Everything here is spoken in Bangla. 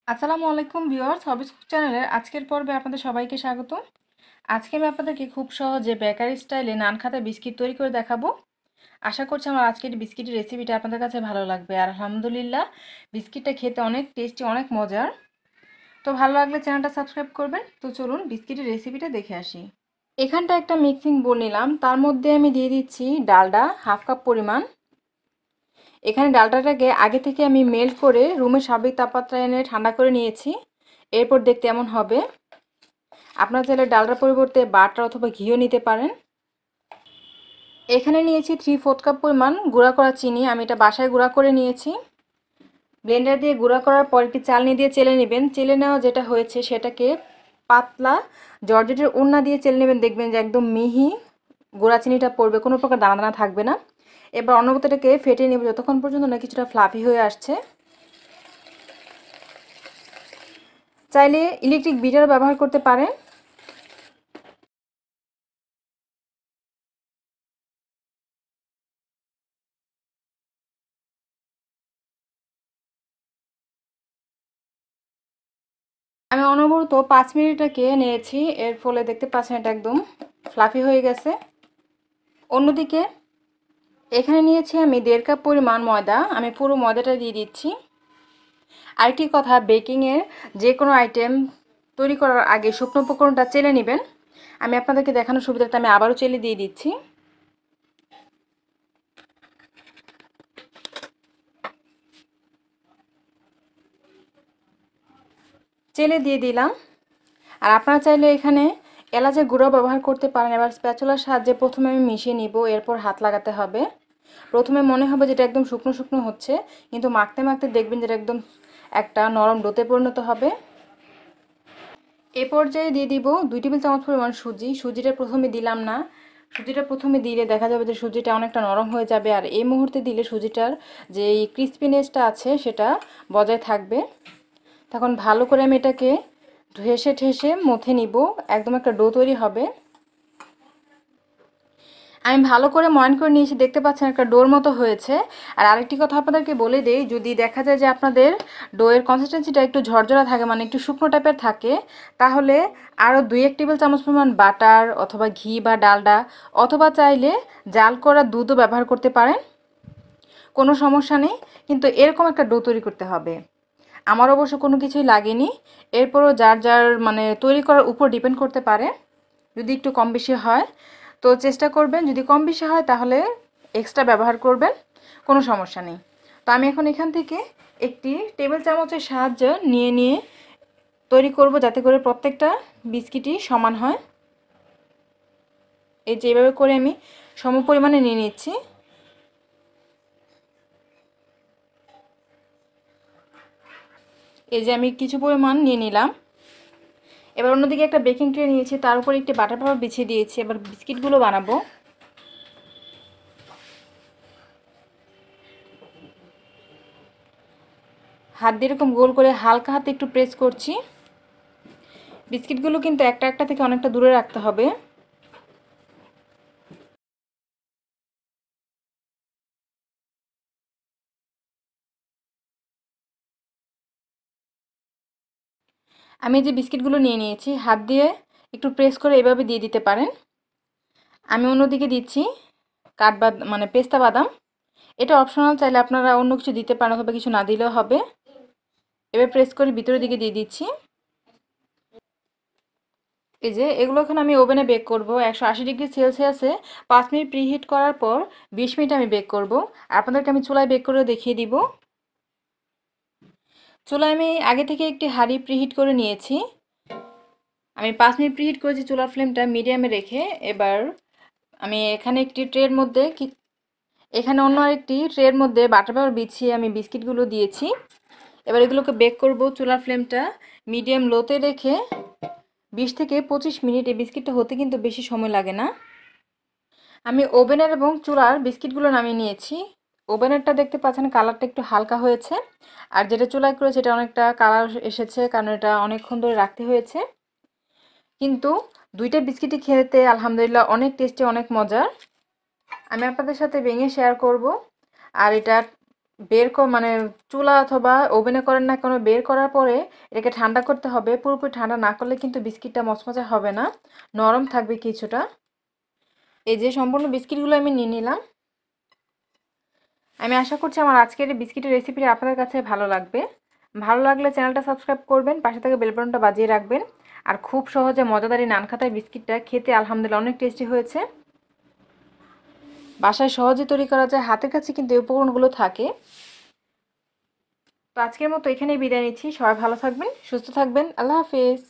আসসালামু আলাইকুম ভিউয়ার্স, হবিস কুক চ্যানেলের আজকের পর্বে আপনাদের সবাইকে স্বাগত। আজকে আমি আপনাদেরকে খুব সহজে বেকারি স্টাইলে নান খাতা বিস্কিট তৈরি করে দেখাবো। আশা করছি আমার আজকের বিস্কিটের রেসিপিটা আপনাদের কাছে ভালো লাগবে। আর আলহামদুলিল্লাহ, বিস্কিটটা খেতে অনেক টেস্টি, অনেক মজার। তো ভালো লাগলে চ্যানেলটা সাবস্ক্রাইব করবেন। তো চলুন বিস্কিটের রেসিপিটা দেখে আসি। এখানটা একটা মিক্সিং বোল নিলাম, তার মধ্যে আমি দিয়ে দিচ্ছি ডালডা হাফ কাপ পরিমাণ। এখানে ডালটাটাকে আগে থেকে আমি মেল্ট করে রুমের স্বাভাবিক তাপমাত্রায় এনে ঠান্ডা করে নিয়েছি। এরপর দেখতে এমন হবে। আপনারা চাইলে ডালটার পরিবর্তে বাটার অথবা ঘিও নিতে পারেন। এখানে নিয়েছি 3/4 কাপ পরিমাণ গুঁড়া করা চিনি। আমি এটা বাসায় গুঁড়া করে নিয়েছি। ব্লেন্ডার দিয়ে গুঁড়া করার পর একটি চালনি দিয়ে চেলে নেবেন। চেলে নেওয়া যেটা হয়েছে সেটাকে পাতলা জর্জেটের ওড়না দিয়ে চেলে নেবেন। দেখবেন যে একদম মিহি গুঁড়া চিনিটা পড়বে, কোনো প্রকার দানা দানা থাকবে না। এবার অন্যটাকে ফেটে নেব যতক্ষণ পর্যন্ত না কিছুটা ফ্লাফি হয়ে আসছে। চাইলে ইলেকট্রিক বিটারও ব্যবহার করতে পারেন। আমি অনবরত 5 মিনিটটাকে নিয়েছি, এর ফলে দেখতে পাচ্ছেন এটা একদম ফ্লাফি হয়ে গেছে। অন্যদিকে এখানে নিয়েছি আমি 1.5 কাপ পরিমাণ ময়দা। আমি পুরো ময়দাটা দিয়ে দিচ্ছি। আরেকটি কথা, বেকিংয়ের যে কোনো আইটেম তৈরি করার আগে শুকনো উপকরণটা চেলে নেবেন। আমি আপনাদেরকে দেখানোর সুবিধাতে আমি আবারও চেলে দিয়ে দিচ্ছি। চেলে দিয়ে দিলাম। আর আপনারা চাইলে এখানে এলাচের গুঁড়ো ব্যবহার করতে পারেন। এবার স্প্যাচুলার সাহায্যে প্রথমে আমি মিশিয়ে নিব, এরপর হাত লাগাতে হবে। প্রথমে মনে হবে যেটা একদম শুকনো শুকনো হচ্ছে, কিন্তু মাখতে মাখতে দেখবেন যেটা একদম একটা নরম ডোতে পরিণত হবে। এ পর্যায়ে দিয়ে দিব 2 টেবিল চামচ পরিমাণ সুজি। সুজিটা প্রথমে দিলাম না। সুজিটা প্রথমে দিলে দেখা যাবে যে সুজিটা অনেকটা নরম হয়ে যাবে, আর এই মুহূর্তে দিলে সুজিটার যে ক্রিস্পিনেসটা আছে সেটা বজায় থাকবে। তখন ভালো করে আমি এটাকে ঠেসে ঠেসে মথে নিব, একদম একটা ডো তৈরি হবে। আমি ভালো করে ময়ান করে নিয়েছি, দেখতে পাচ্ছেন একটা ডোর মতো হয়েছে। আর আরেকটি কথা আপনাদেরকে বলে দেই, যদি দেখা যায় যে আপনাদের ডোয়ের কনসিস্টেন্সিটা একটু ঝরঝরা থাকে, মানে একটু শুকনো টাইপের থাকে, তাহলে আরও 2-1 টেবিল চামচ পরিমাণ বাটার অথবা ঘি বা ডালডা অথবা চাইলে জাল করা দুধও ব্যবহার করতে পারেন, কোনো সমস্যা নেই। কিন্তু এরকম একটা ডো তৈরি করতে হবে। আমার অবশ্য কোনো কিছুই লাগেনি। এরপরও যার যার মানে তৈরি করার উপর ডিপেন্ড করতে পারে, যদি একটু কম বেশি হয় তো চেষ্টা করবেন, যদি কম বেশি হয় তাহলে এক্সট্রা ব্যবহার করবেন, কোনো সমস্যা নেই। তো আমি এখন এখান থেকে একটি টেবিল চামচের সাহায্যে নিয়ে নিয়ে তৈরি করব, যাতে করে প্রত্যেকটা বিস্কিটই সমান হয়। এই যে এইভাবে করে আমি সম পরিমাণে নিয়ে নিচ্ছি। এই যে আমি কিছু পরিমাণ নিয়ে নিলাম। এবার অন্যদিকে একটা বেকিং ট্রে নিয়েছি, তার উপর একটি বাটার পেপার বিছিয়ে দিয়েছি। এবার বিস্কিটগুলো বানাবো। হাত দিয়ে এরকম গোল করে হালকা হাতে একটু প্রেস করছি। বিস্কিটগুলো কিন্তু একটা একটা থেকে অনেকটা দূরে রাখতে হবে। আমি যে বিস্কিটগুলো নিয়ে নিয়েছি, হাত দিয়ে একটু প্রেস করে এভাবে দিয়ে দিতে পারেন। আমি অন্যদিকে দিচ্ছি কাঠবাদাম, মানে পেস্তা বাদাম। এটা অপশনাল, চাইলে আপনারা অন্য কিছু দিতে পারেন অথবা কিছু না দিলেও হবে। এবার প্রেস করে ভিতরের দিকে দিয়ে দিচ্ছি। এই যে এগুলো এখন আমি ওভেনে বেক করব 180 ডিগ্রি সেলসিয়াসে 5 মিনিট প্রিহিট করার পর 20 মিনিট আমি বেক করব। আপনাদেরকে আমি চুলায় বেক করে দেখিয়ে দিব। চুলায় আমি আগে থেকে একটি হাঁড়ি প্রিহিট করে নিয়েছি। আমি 5 মিনিট প্রিহিট করেছি চুলার ফ্লেমটা মিডিয়ামে রেখে। এবার আমি এখানে একটি ট্রের মধ্যে এখানে অন্য আরেকটি ট্রের মধ্যে বাটার পেপার বিছিয়ে আমি বিস্কিটগুলো দিয়েছি। এবার এগুলোকে বেক করব চুলার ফ্লেমটা মিডিয়াম লোতে রেখে 20 থেকে 25 মিনিট। এই বিস্কিটটা হতে কিন্তু বেশি সময় লাগে না। আমি ওভেনের এবং চুলার বিস্কিটগুলো নামিয়ে নিয়েছি। ওভেনেরটা দেখতে পাচ্ছেন কালারটা একটু হালকা হয়েছে, আর যেটা চুলায় করেছে এটা অনেকটা কালার এসেছে, কারণ এটা অনেকক্ষণ ধরে রাখতে হয়েছে। কিন্তু দুইটা বিস্কিটই খেতে আলহামদুলিল্লাহ অনেক টেস্টি, অনেক মজার। আমি আপনাদের সাথে ভেঙে শেয়ার করব। আর এটা মানে চুলা অথবা ওভেনে করেন না কেন, বের করার পরে এটাকে ঠান্ডা করতে হবে। পুরোপুরি ঠান্ডা না করলে কিন্তু বিস্কিটটা মচমচে হবে না, নরম থাকবে কিছুটা। এই যে সম্পূর্ণ বিস্কিটগুলো আমি নিয়ে নিলাম। আমি আশা করছি আমার আজকের এই বিস্কিটের রেসিপিটা আপনাদের কাছে ভালো লাগবে। ভালো লাগলে চ্যানেলটা সাবস্ক্রাইব করবেন, পাশে থেকে বেল বাটনটা বাজিয়ে রাখবেন। আর খুব সহজে মজাদার এই নানখাতায় বিস্কিটটা খেতে আলহামদুলিল্লাহ অনেক টেস্টি হয়েছে। বাসায় সহজে তৈরি করা যায়, হাতের কাছে কিন্তু এই উপকরণগুলো থাকে। তো আজকের মতো এখানেই বিদায় নিচ্ছি। সবাই ভালো থাকবেন, সুস্থ থাকবেন। আল্লাহ হাফেজ।